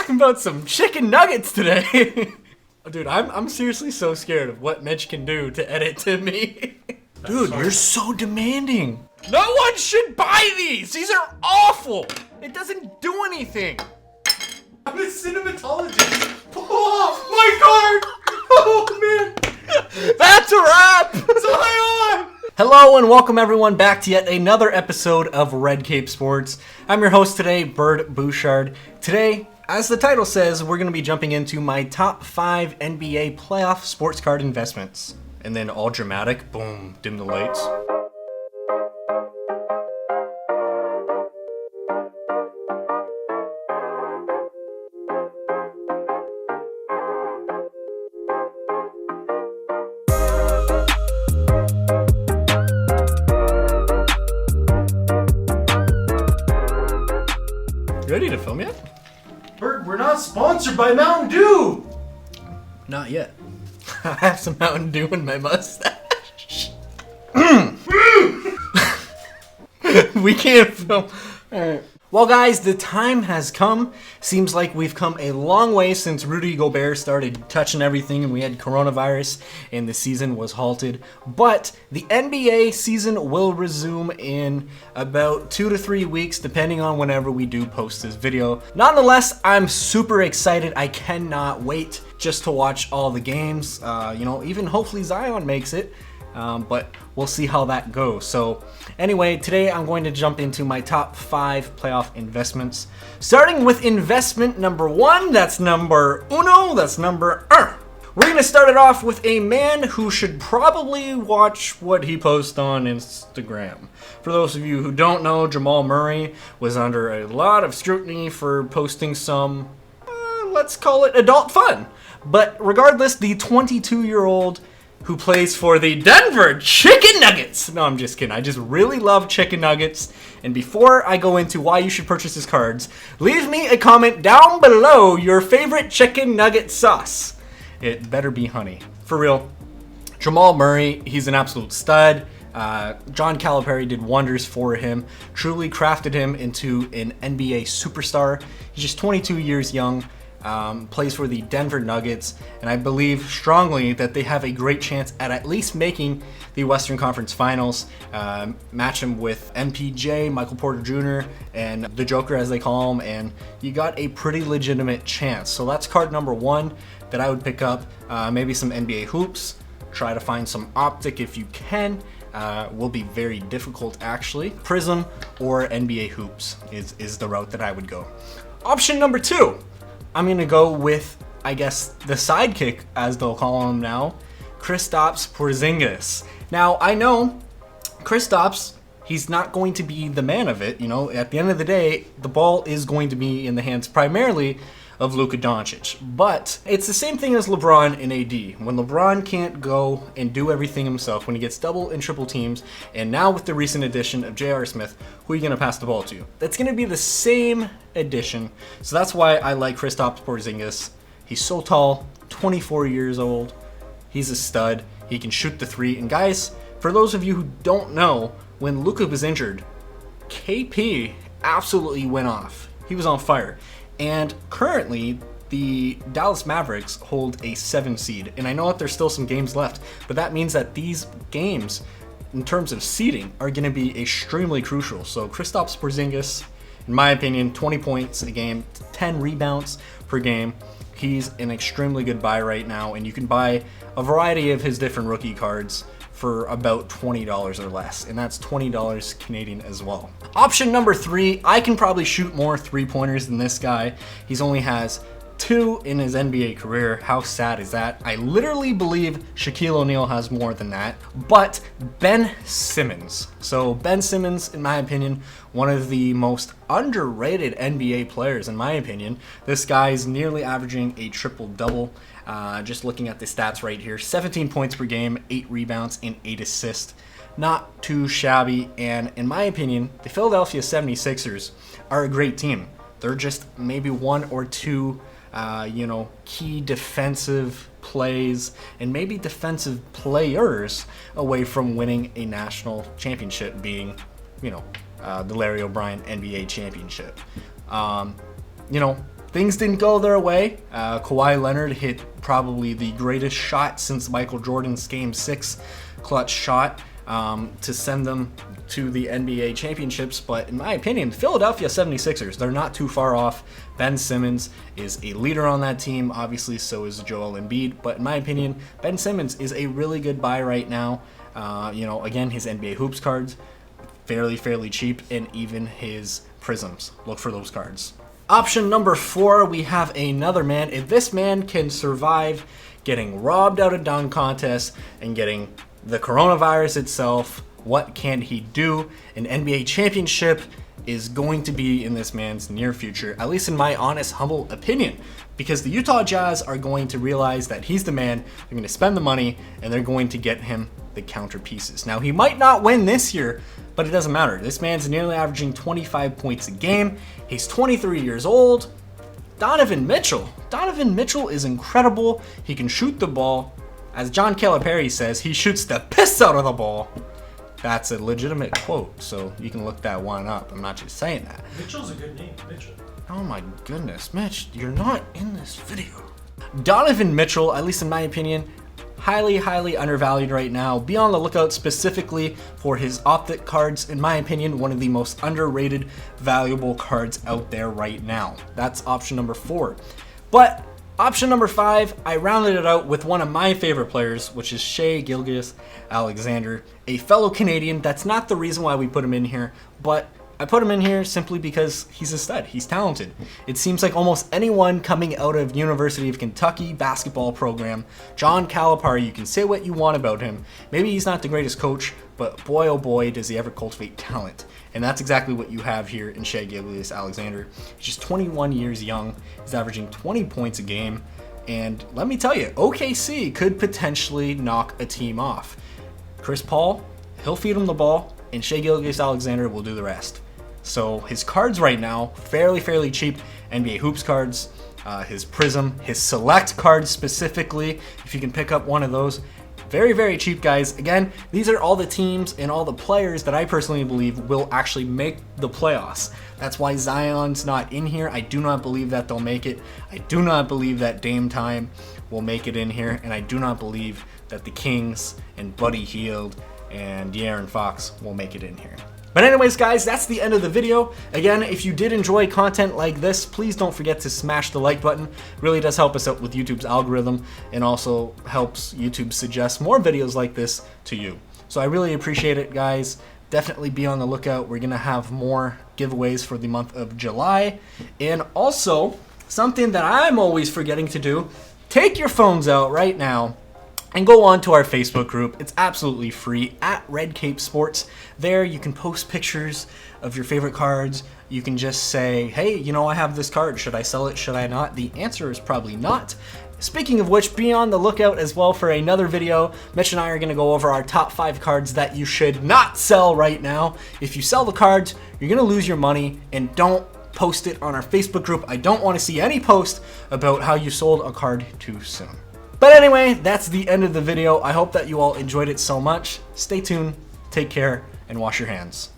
talking about some chicken nuggets today. Dude, I'm seriously so scared of what Mitch can do to edit to me. Dude, you're so demanding. No one should buy these. These are awful. It doesn't do anything. I'm a cinematologist. Oh, my card. Oh, man. That's a wrap. Zion. Hello and welcome everyone back to yet another episode of Red Cape Sports. I'm your host today, Bird Bouchard. Today, as the title says, we're going to be jumping into my top 5 NBA playoff sports card investments. And then all dramatic, boom, dim the lights. Ready to film yet? Bird, we're not sponsored by Mountain Dew! Not yet. I have some Mountain Dew in my mustache. We can't film. Alright. Well, guys, the time has come. Seems like we've come a long way since Rudy Gobert started touching everything and we had coronavirus and the season was halted. But the NBA season will resume in about 2 to 3 weeks, depending on whenever we do post this video. Nonetheless, I'm super excited. I cannot wait just to watch all the games. Even hopefully Zion makes it. But we'll see how that goes. So anyway, today I'm going to jump into my top 5 playoff investments. Starting with investment number 1, that's number uno, that's number We're going to start it off with a man who should probably watch what he posts on Instagram. For those of you who don't know, Jamal Murray was under a lot of scrutiny for posting some, let's call it adult fun. But regardless, the 22-year-old who plays for the Denver Chicken Nuggets. No, I'm just kidding. I just really love chicken nuggets. And before I go into why you should purchase his cards, leave me a comment down below your favorite chicken nugget sauce. It better be honey. For real. Jamal Murray, he's an absolute stud. John Calipari did wonders for him, truly crafted him into an NBA superstar. He's just 22 years young. Plays for the Denver Nuggets, and I believe strongly that they have a great chance at least making the Western Conference Finals. Match him with MPJ, Michael Porter Jr., and the Joker as they call him, and you got a pretty legitimate chance. So that's card number 1 that I would pick up. Maybe some NBA hoops. Try to find some optic if you can. Will be very difficult actually. Prism or NBA hoops is the route that I would go. Option number 2. I'm going to go with, I guess, the sidekick, as they'll call him now, Kristaps Porzingis. Now, I know Kristaps, he's not going to be the man of it. At the end of the day, the ball is going to be in the hands primarily of Luka Doncic. But it's the same thing as LeBron and AD. When LeBron can't go and do everything himself, when he gets double and triple teams, and now with the recent addition of J.R. Smith, who are you going to pass the ball to? That's going to be the same addition. So that's why I like Kristaps Porzingis. He's so tall, 24 years old. He's a stud. He can shoot the 3. And guys, for those of you who don't know, when Luka was injured, KP absolutely went off. He was on fire. And currently, the Dallas Mavericks hold a 7 seed. And I know that there's still some games left, but that means that these games, in terms of seeding, are going to be extremely crucial. So Kristaps Porzingis, in my opinion, 20 points a game, 10 rebounds per game. He's an extremely good buy right now, and you can buy a variety of his different rookie cards for about $20 or less, and that's $20 Canadian as well. Option number 3, I can probably shoot more 3-pointers than this guy. He's only has 2 in his NBA career. How sad is that? I literally believe Shaquille O'Neal has more than that, but Ben Simmons. So Ben Simmons, in my opinion, one of the most underrated NBA players, in my opinion. This guy is nearly averaging a triple-double. Just looking at the stats right here, 17 points per game, 8 rebounds, and 8 assists. Not too shabby, and in my opinion, the Philadelphia 76ers are a great team. They're just maybe 1 or 2 key defensive plays and maybe defensive players away from winning a national championship, being, the Larry O'Brien NBA championship. things didn't go their way. Kawhi Leonard hit probably the greatest shot since Michael Jordan's Game 6 clutch shot to send them to the NBA championships. But in my opinion, Philadelphia 76ers, they're not too far off. Ben Simmons is a leader on that team. Obviously, so is Joel Embiid. But in my opinion, Ben Simmons is a really good buy right now. Again, his NBA Hoops cards, fairly cheap, and even his Prisms. Look for those cards. Option number 4, we have another man. If this man can survive getting robbed out of dunk contests and getting the coronavirus itself, what can he do? An NBA championship is going to be in this man's near future, at least in my honest, humble opinion, because the Utah Jazz are going to realize that he's the man. They're going to spend the money, and they're going to get him the counter pieces. Now, he might not win this year, but it doesn't matter. This man's nearly averaging 25 points a game. He's 23 years old. Donovan Mitchell is incredible. He can shoot the ball. As John Calipari says, he shoots the piss out of the ball. That's a legitimate quote, so you can look that one up. I'm not just saying that. Mitchell's a good name, Mitchell. Oh my goodness, Mitch, you're not in this video. Donovan Mitchell, at least in my opinion, highly undervalued right now. Be on the lookout specifically for his Optic cards. In my opinion, one of the most underrated, valuable cards out there right now. That's option number 4. But option number 5, I rounded it out with one of my favorite players, which is Shai Gilgeous-Alexander, a fellow Canadian. That's not the reason why we put him in here, but I put him in here simply because he's a stud. He's talented. It seems like almost anyone coming out of University of Kentucky basketball program, John Calipari, you can say what you want about him. Maybe he's not the greatest coach, but boy oh boy does he ever cultivate talent. And that's exactly what you have here in Shai Gilgeous-Alexander. He's just 21 years young. He's averaging 20 points a game. And let me tell you, OKC could potentially knock a team off. Chris Paul, he'll feed him the ball, and Shai Gilgeous-Alexander will do the rest. So his cards right now, fairly cheap. NBA Hoops cards, his Prism, his Select cards specifically, if you can pick up one of those. Very cheap, guys. Again, these are all the teams and all the players that I personally believe will actually make the playoffs. That's why Zion's not in here. I do not believe that they'll make it. I do not believe that Dame Time will make it in here. And I do not believe that the Kings and Buddy Hield and De'Aaron Fox will make it in here. But anyways, guys, that's the end of the video. Again, if you did enjoy content like this, please don't forget to smash the like button. It really does help us out with YouTube's algorithm and also helps YouTube suggest more videos like this to you. So I really appreciate it, guys. Definitely be on the lookout. We're going to have more giveaways for the month of July. And also, something that I'm always forgetting to do, take your phones out right now and go on to our Facebook group. It's absolutely free, at Red Cape Sports. There you can post pictures of your favorite cards. You can just say, hey, I have this card. Should I sell it? Should I not? The answer is probably not. Speaking of which, be on the lookout as well for another video. Mitch and I are going to go over our top 5 cards that you should not sell right now. If you sell the cards, you're going to lose your money, and don't post it on our Facebook group. I don't want to see any post about how you sold a card too soon. But anyway, that's the end of the video. I hope that you all enjoyed it so much. Stay tuned, take care, and wash your hands.